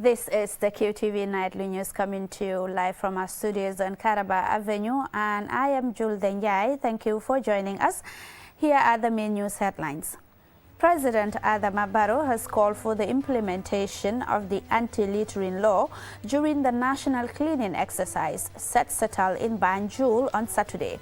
This is the QTV Nightly News coming to you live from our studios on Karaba Avenue, and I am Jules Denjai. Thank you for joining us. Here are the main news headlines. President Adama Barrow has called for the implementation of the anti-littering law during the national cleaning exercise set in Banjul on Saturday.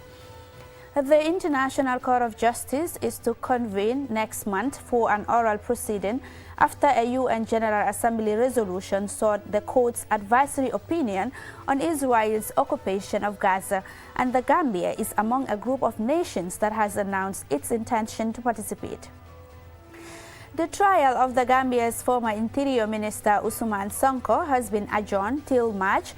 The International Court of Justice is to convene next month for an oral proceeding after a UN General Assembly resolution sought the court's advisory opinion on Israel's occupation of Gaza, and the Gambia is among a group of nations that has announced its intention to participate. The trial of the Gambia's former Interior Minister Usman Sanko has been adjourned till March,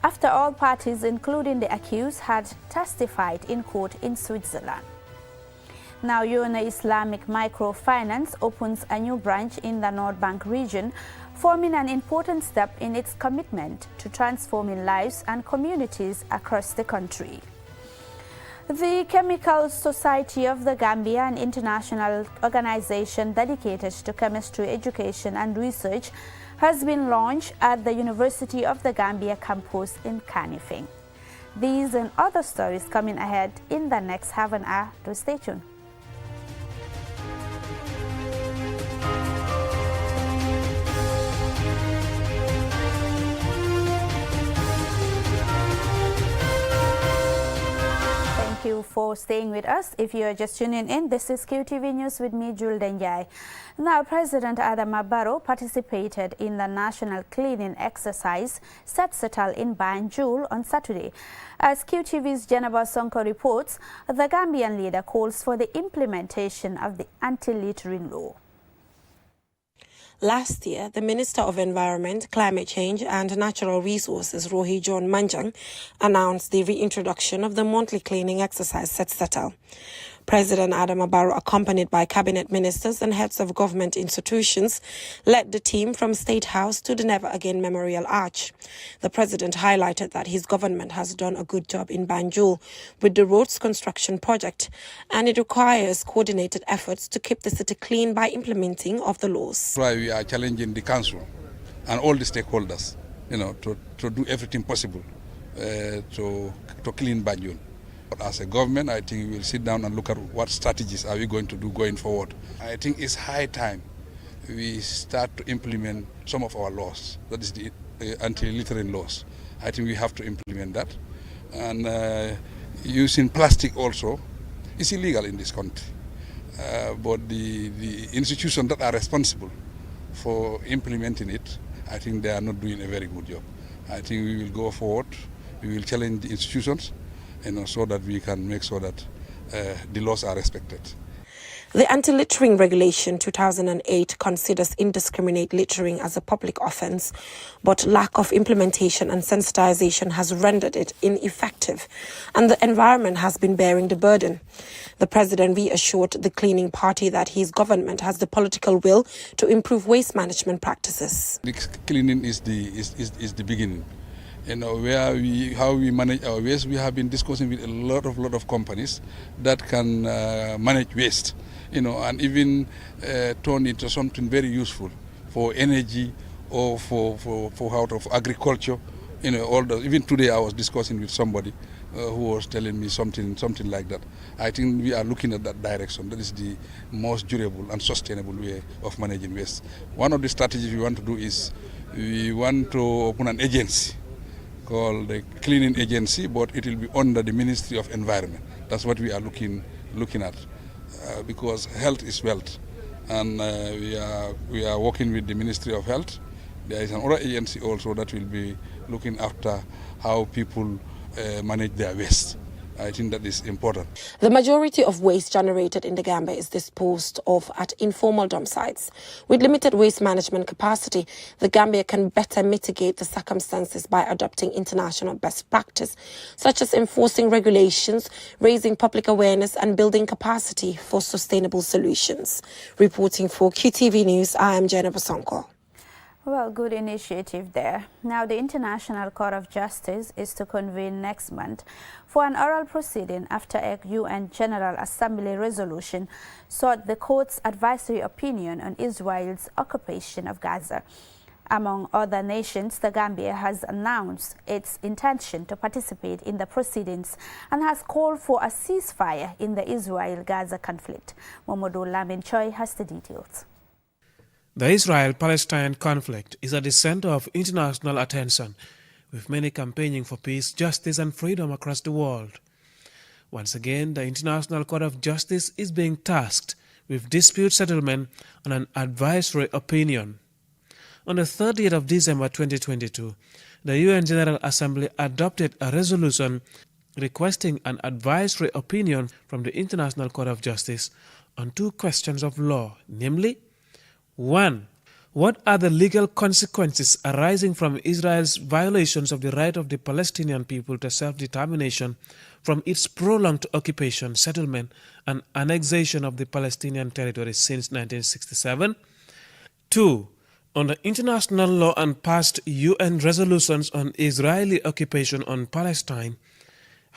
after all parties, including the accused, had testified in court in Switzerland. Now, Islamic Microfinance opens a new branch in the North Bank region, forming an important step in its commitment to transforming lives and communities across the country. The Chemical Society of the Gambia, an international organization dedicated to chemistry education and research, has been launched at the University of the Gambia campus in Kanifing. These and other stories coming ahead in the next half an hour, so stay tuned. Thank you for staying with us. If you are just tuning in, this is QTV News with me, Jules Denjai. Now, President Adama Barrow participated in the national cleaning exercise set in Banjul on Saturday. As QTV's Jennifer Sanko reports, the Gambian leader calls for the implementation of the anti-littering law. Last year, the Minister of Environment, Climate Change and Natural Resources, Rohi John Manjang, announced the reintroduction of the monthly cleaning exercise set. President Adama Barrow, accompanied by cabinet ministers and heads of government institutions, led the team from State House to the Never Again Memorial Arch. The president highlighted that his government has done a good job in Banjul with the roads construction project, and it requires coordinated efforts to keep the city clean by implementing of the laws. That's why we are challenging the council and all the stakeholders, to do everything possible to clean Banjul. As a government, I think we will sit down and look at what strategies are we going to do going forward. I think it's high time we start to implement some of our laws, that is the anti-littering laws. I think we have to implement that. And using plastic also is illegal in this country. But the institutions that are responsible for implementing it, I think they are not doing a very good job. I think we will go forward, we will challenge the institutions, so that we can make sure that the laws are respected. The Anti-Littering Regulation 2008 considers indiscriminate littering as a public offence, but lack of implementation and sensitization has rendered it ineffective, and the environment has been bearing the burden. The president reassured the cleaning party that his government has the political will to improve waste management practices. The cleaning is the beginning. How we manage our waste. We have been discussing with a lot of companies that can manage waste, and even turn it into something very useful for energy or for out of agriculture. Even today I was discussing with somebody who was telling me something like that. I think we are looking at that direction. That is the most durable and sustainable way of managing waste. One of the strategies we want to do is we want to open an agency called the Cleaning Agency, but it will be under the Ministry of Environment. That's what we are looking at, because health is wealth, and we are working with the Ministry of Health. There is another agency also that will be looking after how people manage their waste. I think that is important. The majority of waste generated in the Gambia is disposed of at informal dump sites. With limited waste management capacity, the Gambia can better mitigate the circumstances by adopting international best practice, such as enforcing regulations, raising public awareness and building capacity for sustainable solutions. Reporting for QTV News, I am Jennifer Sanko. Well, good initiative there. Now, the International Court of Justice is to convene next month for an oral proceeding after a UN General Assembly resolution sought the court's advisory opinion on Israel's occupation of Gaza. Among other nations, the Gambia has announced its intention to participate in the proceedings and has called for a ceasefire in the Israel-Gaza conflict. Momodu Lamin Choi has the details. The Israel-Palestine conflict is at the center of international attention, with many campaigning for peace, justice and freedom across the world. Once again, the International Court of Justice is being tasked with dispute settlement and an advisory opinion. On the 30th of December 2022, the UN General Assembly adopted a resolution requesting an advisory opinion from the International Court of Justice on two questions of law, namely, 1. What are the legal consequences arising from Israel's violations of the right of the Palestinian people to self-determination from its prolonged occupation, settlement, and annexation of the Palestinian territories since 1967? 2. Under international law and past UN resolutions on Israeli occupation on Palestine,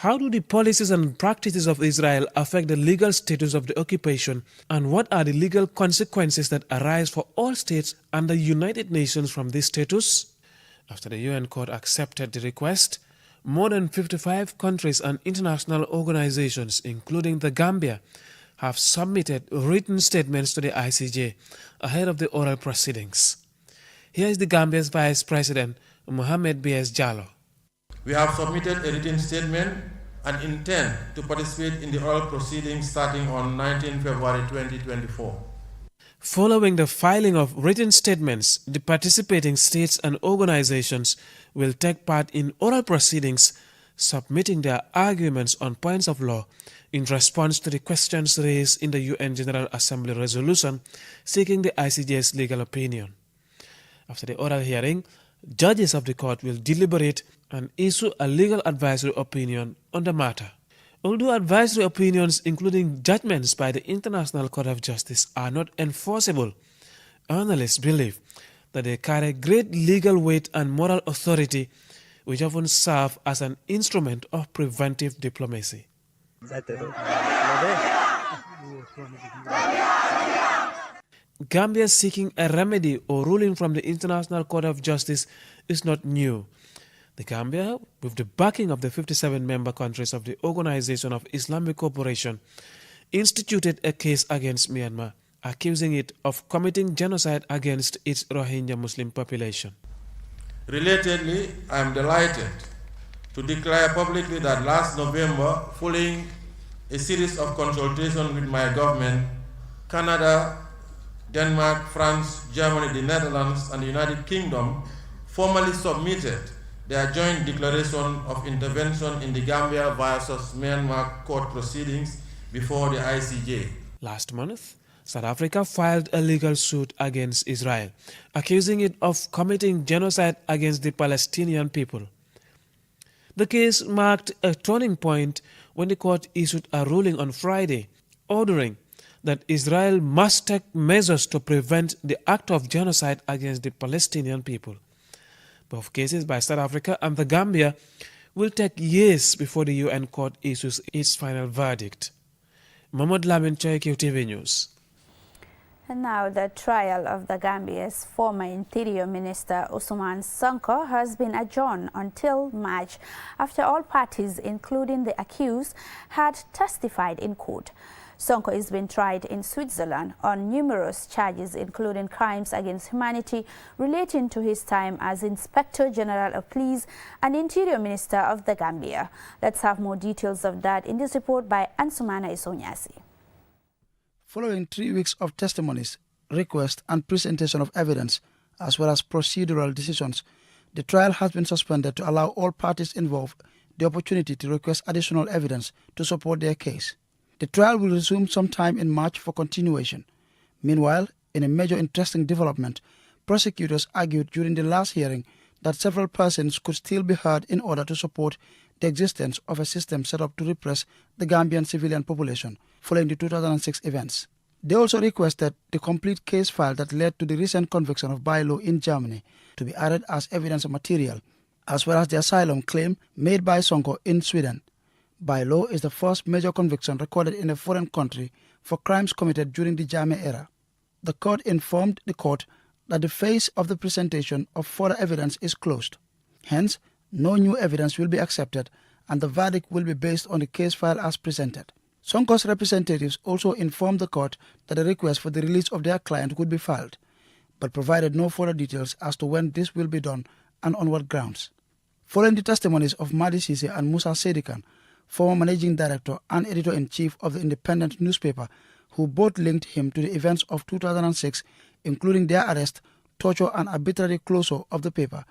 how do the policies and practices of Israel affect the legal status of the occupation, and what are the legal consequences that arise for all states under United Nations from this status? After the UN Court accepted the request, more than 55 countries and international organizations, including the Gambia, have submitted written statements to the ICJ ahead of the oral proceedings. Here is the Gambia's Vice President, Mohamed B.S. Jallow. We have submitted a written statement and intend to participate in the oral proceedings starting on 19 February 2024. Following the filing of written statements, the participating states and organizations will take part in oral proceedings, submitting their arguments on points of law in response to the questions raised in the UN General Assembly resolution seeking the ICJ's legal opinion. After the oral hearing, judges of the court will deliberate and issue a legal advisory opinion on the matter. Although advisory opinions, including judgments by the International Court of Justice, are not enforceable, analysts believe that they carry great legal weight and moral authority, which often serve as an instrument of preventive diplomacy. Gambia seeking a remedy or ruling from the International Court of Justice is not new. The Gambia, with the backing of the 57 member countries of the Organization of Islamic Cooperation, instituted a case against Myanmar, accusing it of committing genocide against its Rohingya Muslim population. Relatedly, I am delighted to declare publicly that last November, following a series of consultations with my government, Canada, Denmark, France, Germany, the Netherlands, and the United Kingdom formally submitted their joint declaration of intervention in the Gambia versus Myanmar court proceedings before the ICJ. Last month, South Africa filed a legal suit against Israel, accusing it of committing genocide against the Palestinian people. The case marked a turning point when the court issued a ruling on Friday, ordering that Israel must take measures to prevent the act of genocide against the Palestinian people. Both cases by South Africa and the Gambia will take years before the UN court issues its final verdict. Mohamed Lamin Choi, QTV News. And now the trial of the Gambia's former Interior Minister Ousmane Sanko has been adjourned until March after all parties, including the accused, had testified in court. Sanko is being tried in Switzerland on numerous charges, including crimes against humanity relating to his time as Inspector General of Police and Interior Minister of the Gambia. Let's have more details of that in this report by Ansumana Isonyasi. Following 3 weeks of testimonies, requests and presentation of evidence, as well as procedural decisions, the trial has been suspended to allow all parties involved the opportunity to request additional evidence to support their case. The trial will resume sometime in March for continuation. Meanwhile, in a major interesting development, prosecutors argued during the last hearing that several persons could still be heard in order to support the existence of a system set up to repress the Gambian civilian population following the 2006 events. They also requested the complete case file that led to the recent conviction of Bailo in Germany to be added as evidence material, as well as the asylum claim made by Sanko in Sweden. Bailo is the first major conviction recorded in a foreign country for crimes committed during the Jammeh era. The court informed the court that the phase of the presentation of further evidence is closed. Hence, no new evidence will be accepted and the verdict will be based on the case file as presented. Sanko's representatives also informed the court that a request for the release of their client would be filed, but provided no further details as to when this will be done and on what grounds. Following the testimonies of Madi Sise and Musa Sedikan, former managing director and editor-in-chief of the independent newspaper, who both linked him to the events of 2006, including their arrest, torture and arbitrary closure of the paper,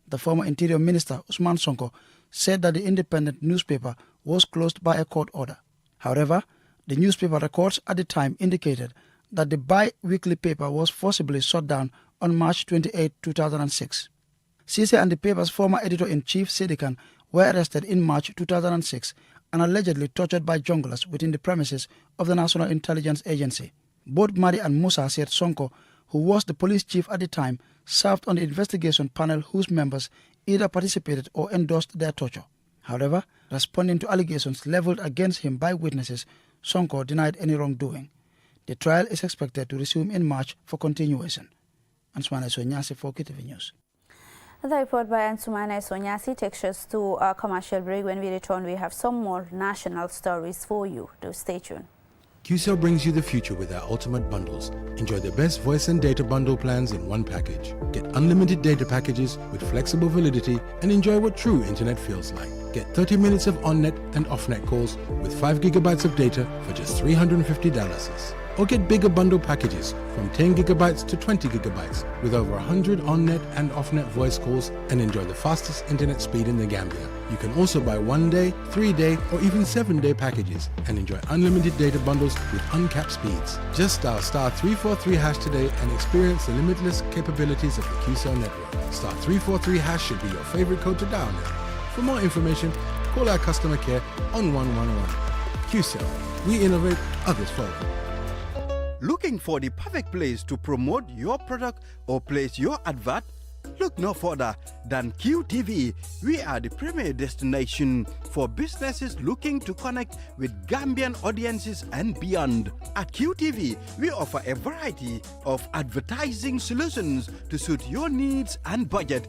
the former Interior Minister Usman Sanko said that the independent newspaper was closed by a court order. However, the newspaper records at the time indicated that the bi-weekly paper was forcibly shut down on March 28, 2006. Sise and the paper's former editor-in-chief Sedikan were arrested in March 2006 and allegedly tortured by junglers within the premises of the National Intelligence Agency. Both Madi and Musa said Sanko, who was the police chief at the time, served on the investigation panel whose members either participated or endorsed their torture. However, responding to allegations leveled against him by witnesses, Sanko denied any wrongdoing. The trial is expected to resume in March for continuation. Ansumane Sonyasi for KTV News. The report by Ansumane Sonyasi takes us to a commercial break. When we return, we have some more national stories for you. Do stay tuned. QCell brings you the future with our ultimate bundles. Enjoy the best voice and data bundle plans in one package. Get unlimited data packages with flexible validity and enjoy what true internet feels like. Get 30 minutes of on-net and off-net calls with 5 gigabytes of data for just $350. Or get bigger bundle packages from 10 gigabytes to 20 gigabytes with over 100 on-net and off-net voice calls and enjoy the fastest internet speed in the Gambia. You can also buy 1-day, 3-day or even 7-day packages and enjoy unlimited data bundles with uncapped speeds. Just dial *343# today and experience the limitless capabilities of the QCell network. *343# should be your favorite code to dial now. For more information, call our customer care on 111. QCell, we innovate, others follow. Looking for the perfect place to promote your product or place your advert? Look no further than QTV. We are the premier destination for businesses looking to connect with Gambian audiences and beyond. At QTV, we offer a variety of advertising solutions to suit your needs and budget.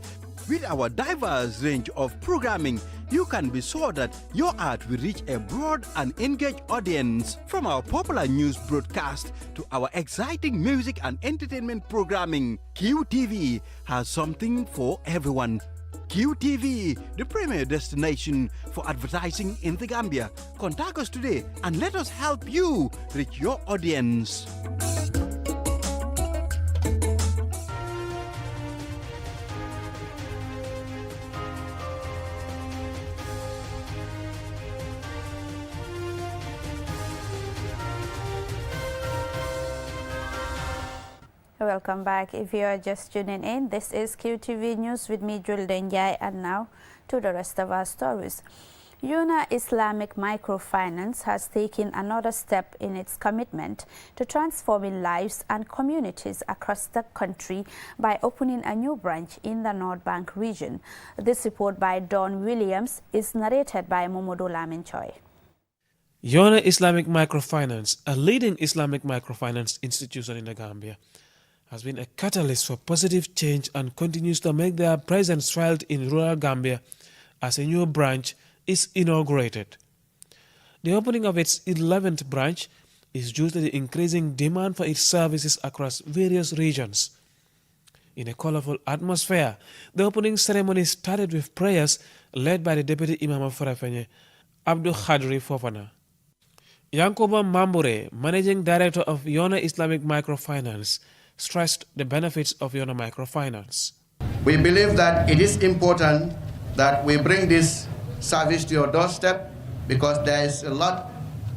With our diverse range of programming, you can be sure that your ad will reach a broad and engaged audience. From our popular news broadcast to our exciting music and entertainment programming, QTV has something for everyone. QTV, the premier destination for advertising in the Gambia. Contact us today and let us help you reach your audience. Welcome back. If you are just tuning in, this is QTV News with me, Jul Denjai, and now to the rest of our stories. Islamic Microfinance has taken another step in its commitment to transforming lives and communities across the country by opening a new branch in the North Bank region. This report by Don Williams is narrated by Momodo Lamin Choi. Islamic Microfinance, a leading Islamic microfinance institution in the Gambia, has been a catalyst for positive change and continues to make their presence felt in rural Gambia as a new branch is inaugurated. The opening of its 11th branch is due to the increasing demand for its services across various regions. In a colorful atmosphere, the opening ceremony started with prayers led by the Deputy Imam of Farafenye, Abdul Khadri Fofana. Yankoba Mambure, Managing Director of Islamic Microfinance, stressed the benefits of Microfinance. We believe that it is important that we bring this service to your doorstep because there is a lot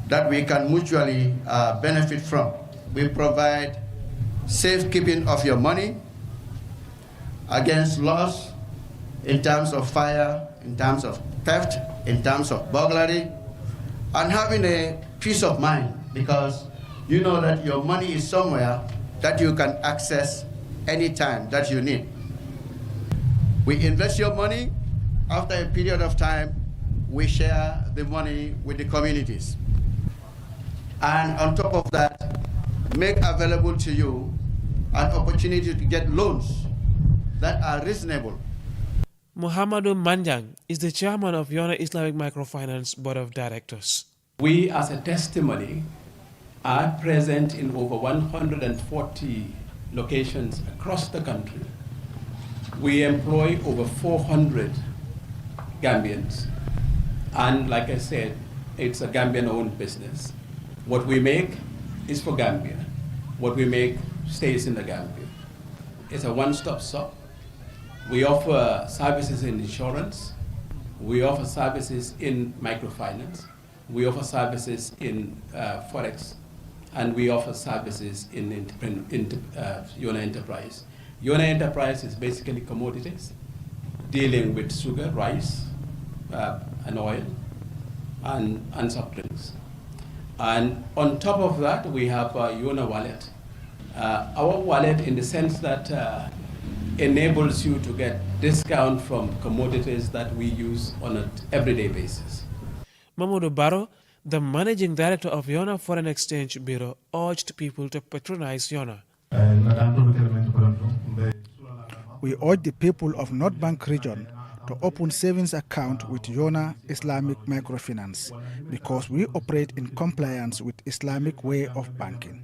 that we can mutually benefit from. We provide safekeeping of your money against loss in terms of fire, in terms of theft, in terms of burglary, and having a peace of mind because you know that your money is somewhere that you can access anytime that you need. We invest your money. After a period of time, we share the money with the communities. And on top of that, make available to you an opportunity to get loans that are reasonable. Muhammadu Manjang is the chairman of Yona Islamic Microfinance Board of Directors. We, as a testimony, are present in over 140 locations across the country. We employ over 400 Gambians. And like I said, it's a Gambian-owned business. What we make is for Gambia. What we make stays in the Gambia. It's a one-stop shop. We offer services in insurance. We offer services in microfinance. We offer services in Forex. And we offer services in Yona Enterprise. Yona Enterprise is basically commodities, dealing with sugar, rice, and oil, and soft drinks. And on top of that, we have Yona Wallet. Our wallet, in the sense that enables you to get discount from commodities that we use on an everyday basis. Mamadou Barrow, the managing director of Yona Foreign Exchange Bureau, urged people to patronize Yona. We urge the people of North Bank region to open savings account with Yona Islamic Microfinance because we operate in compliance with Islamic way of banking.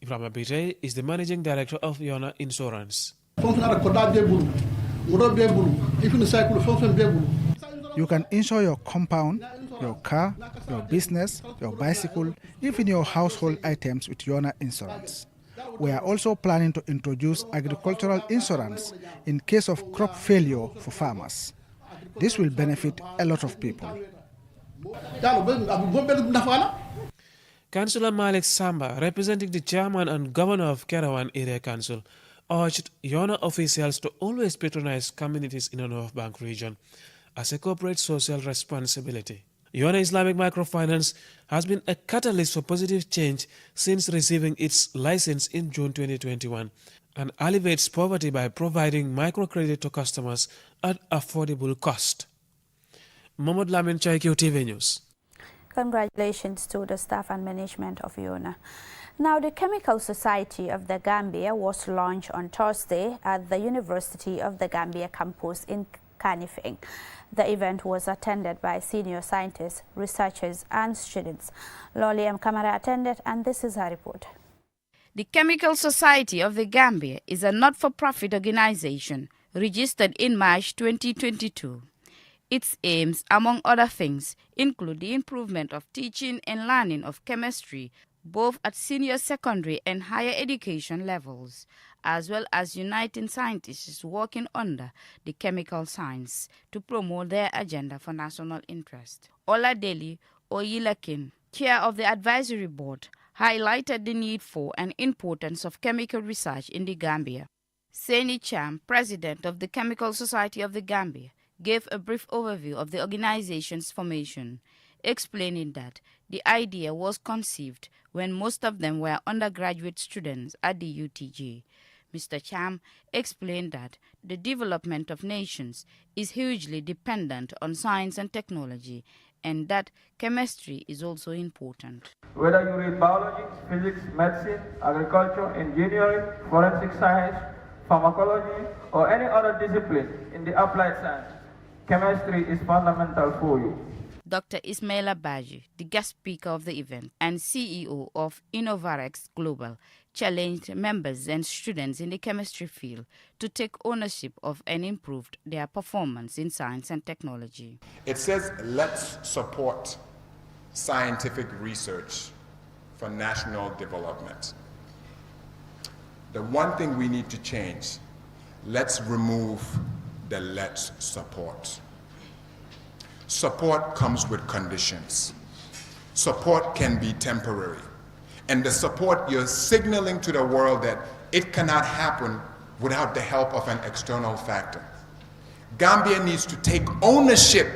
Ibrahima Bite is the managing director of Yona Insurance. You can insure your compound, your car, your business, your bicycle, even your household items with Yona Insurance. We are also planning to introduce agricultural insurance in case of crop failure for farmers. This will benefit a lot of people. Councillor Malik Samba, representing the chairman and governor of Kerawan Area Council, urged Yona officials to always patronize communities in the North Bank region as a corporate social responsibility. Yona Islamic Microfinance has been a catalyst for positive change since receiving its license in June 2021 and alleviates poverty by providing microcredit to customers at affordable cost. Mohamed Lamin Chai, QTV News. Congratulations to the staff and management of Yona. Now, the Chemical Society of the Gambia was launched on Thursday at the University of the Gambia campus in Kanifing. The event was attended by senior scientists, researchers and students. Loli M. Kamara attended, and this is her report. The Chemical Society of the Gambia is a not-for-profit organization registered in March 2022. Its aims, among other things, include the improvement of teaching and learning of chemistry, both at senior secondary and higher education levels, as well as uniting scientists working under the chemical science to promote their agenda for national interest. Oladeli Oyilakin, chair of the advisory board, highlighted the need for and importance of chemical research in the Gambia. Seni Cham, president of the Chemical Society of the Gambia, gave a brief overview of the organization's formation, explaining that the idea was conceived when most of them were undergraduate students at the UTG. Mr. Cham explained that the development of nations is hugely dependent on science and technology, and that chemistry is also important. Whether you read biology, physics, medicine, agriculture, engineering, forensic science, pharmacology, or any other discipline in the applied science, chemistry is fundamental for you. Dr. Ismaila Baji, the guest speaker of the event and CEO of Innovarex Global, challenged members and students in the chemistry field to take ownership of and improve their performance in science and technology. It says, let's support scientific research for national development. The one thing we need to change, let's remove the let's support. Support comes with conditions. Support can be temporary. And the support, you're signaling to the world that it cannot happen without the help of an external factor. Gambia needs to take ownership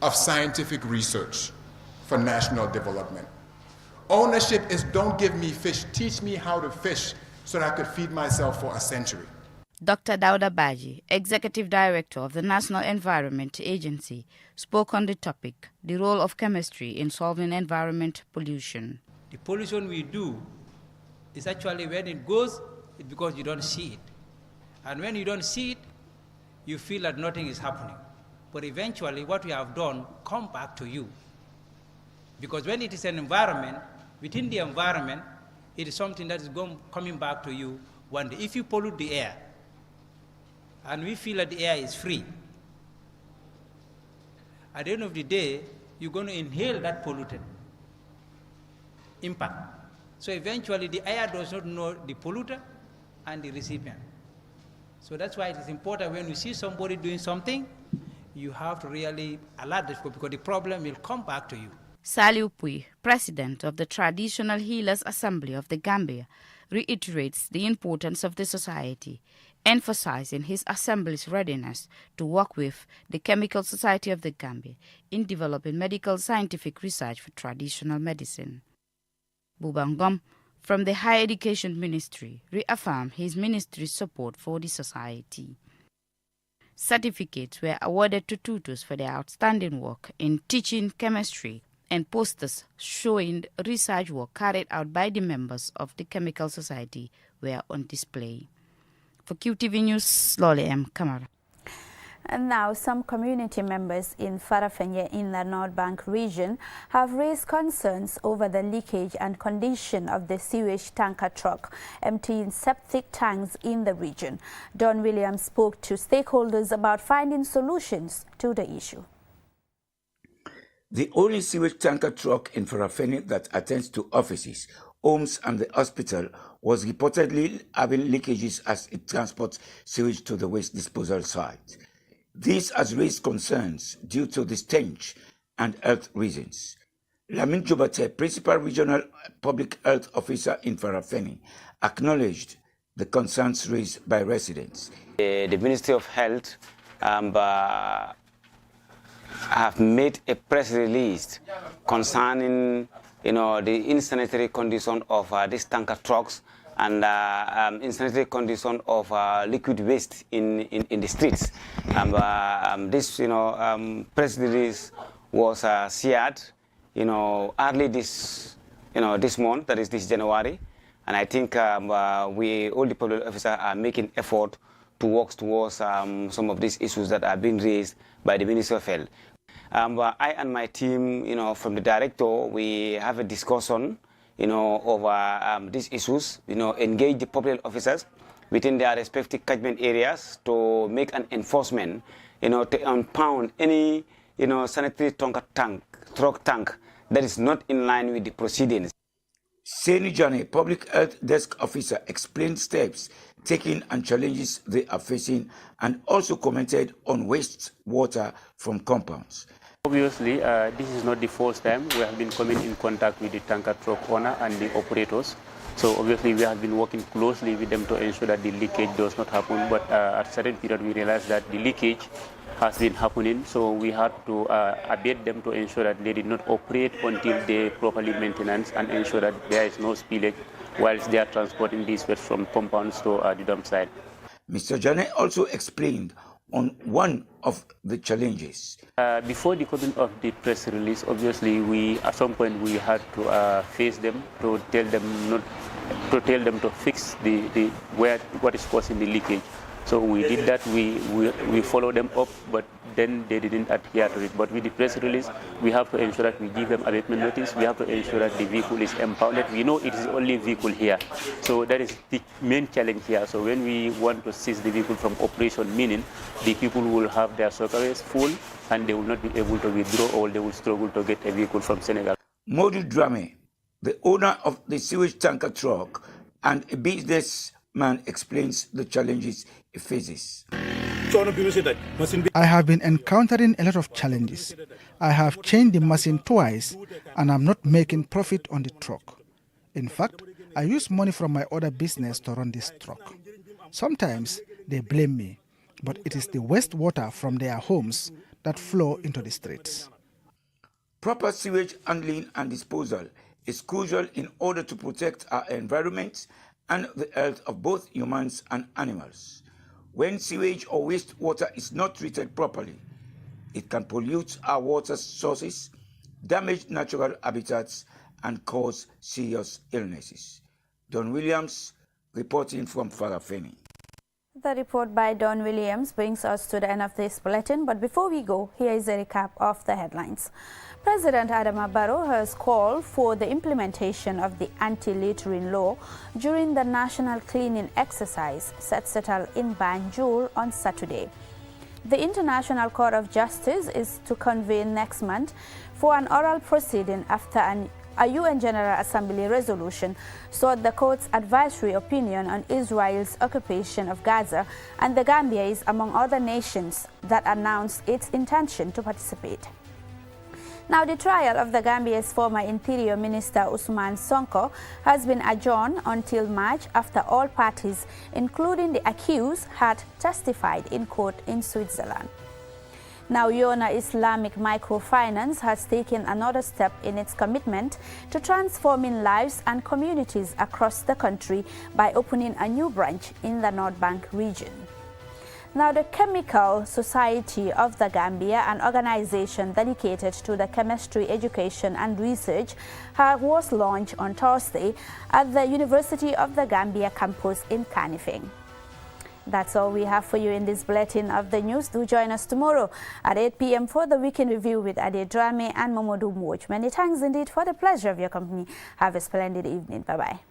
of scientific research for national development. Ownership is don't give me fish, teach me how to fish so that I could feed myself for a century. Dr. Dauda Baji, Executive Director of the National Environment Agency, spoke on the topic, the role of chemistry in solving environment pollution. The pollution we do is actually when it goes, it's because you don't see it. And when you don't see it, you feel that nothing is happening. But eventually what we have done come back to you. Because when it is an environment, within the environment, it is something that is coming back to you one day. If you pollute the air, and we feel that the air is free, at the end of the day, you're going to inhale that pollutant impact. So eventually the air does not know the polluter and the recipient. So that's why it is important when you see somebody doing something, you have to really alert this because the problem will come back to you. Saliu Pui, President of the Traditional Healers Assembly of the Gambia, reiterates the importance of the society, emphasizing his assembly's readiness to work with the Chemical Society of the Gambia in developing medical scientific research for traditional medicine. Bubangom, from the Higher Education Ministry, reaffirmed his ministry's support for the society. Certificates were awarded to tutors for their outstanding work in teaching chemistry, and posters showing research work carried out by the members of the Chemical Society were on display. For QTV News, Lolly M. Kamara. And now some community members in Farafenye in the North Bank region have raised concerns over the leakage and condition of the sewage tanker truck emptying septic tanks in the region. Don Williams spoke to stakeholders about finding solutions to the issue. The only sewage tanker truck in Farafenye that attends to offices, homes and the hospital was reportedly having leakages as it transports sewage to the waste disposal site. This has raised concerns due to the stench and health reasons. Lamin Jubate, Principal Regional Public Health Officer in Farafenye, acknowledged the concerns raised by residents. The Ministry of Health have made a press release concerning, the insanitary condition of these tanker trucks and insanitary condition of liquid waste in the streets. This, press release was shared, early this month, that is this January, and I think all the public officers are making effort to work towards some of these issues that are being raised by the Ministry of Health. I and my team, from the director, we have a discussion, over these issues, engage the public officers within their respective catchment areas to make an enforcement, to impound any, sanitary truck tank that is not in line with the proceedings. Seni Jane, Public Health Desk Officer, explained steps taken and challenges they are facing and also commented on wastewater from compounds. Obviously, this is not the first time we have been coming in contact with the tanker truck owner and the operators. So obviously we have been working closely with them to ensure that the leakage does not happen. But at a certain period we realized that the leakage has been happening. So we had to abate them to ensure that they did not operate until they properly maintenance and ensure that there is no spillage whilst they are transporting these waste from compounds to the dump site. Mr. Jane also explained on one of the challenges. Before the coming of the press release, obviously at some point we had to face them to tell them to fix what is causing the leakage. So we did that. We followed them up, but then they didn't adhere to it. But with the press release, we have to ensure that we give them abatement notice. We have to ensure that the vehicle is impounded. We know it is only vehicle here, so that is the main challenge here. So when we want to seize the vehicle from operation, meaning the people will have their suitcases full and they will not be able to withdraw, or they will struggle to get a vehicle from Senegal. Modu Drame, the owner of the sewage tanker truck and a businessman, explains the challenges he faces. I have been encountering a lot of challenges. I have changed the machine twice and I'm not making profit on the truck. In fact, I use money from my other business to run this truck. Sometimes they blame me, but it is the wastewater from their homes that flow into the streets. Proper sewage handling and disposal is crucial in order to protect our environment and the health of both humans and animals. When sewage or wastewater is not treated properly, it can pollute our water sources, damage natural habitats, and cause serious illnesses. Don Williams reporting from Farafeni. The report by Don Williams brings us to the end of this bulletin, but before we go, here is a recap of the headlines. President Adama Barrow has called for the implementation of the anti-littering law during the national cleaning exercise set out in Banjul on Saturday. The International Court of Justice is to convene next month for an oral proceeding after a UN General Assembly resolution sought the court's advisory opinion on Israel's occupation of Gaza, and the Gambia is among other nations that announced its intention to participate. Now, the trial of the Gambia's former Interior Minister Usman Sanko has been adjourned until March after all parties, including the accused, had testified in court in Switzerland. Now, Yona Islamic Microfinance has taken another step in its commitment to transforming lives and communities across the country by opening a new branch in the North Bank region. Now, the Chemical Society of the Gambia, an organization dedicated to the chemistry education and research, was launched on Thursday at the University of the Gambia campus in Kanifing. That's all we have for you in this bulletin of the news. Do join us tomorrow at 8 p.m. for the Weekend Review with Ade Drame and Momodu Mwoj. Many thanks indeed for the pleasure of your company. Have a splendid evening. Bye-bye.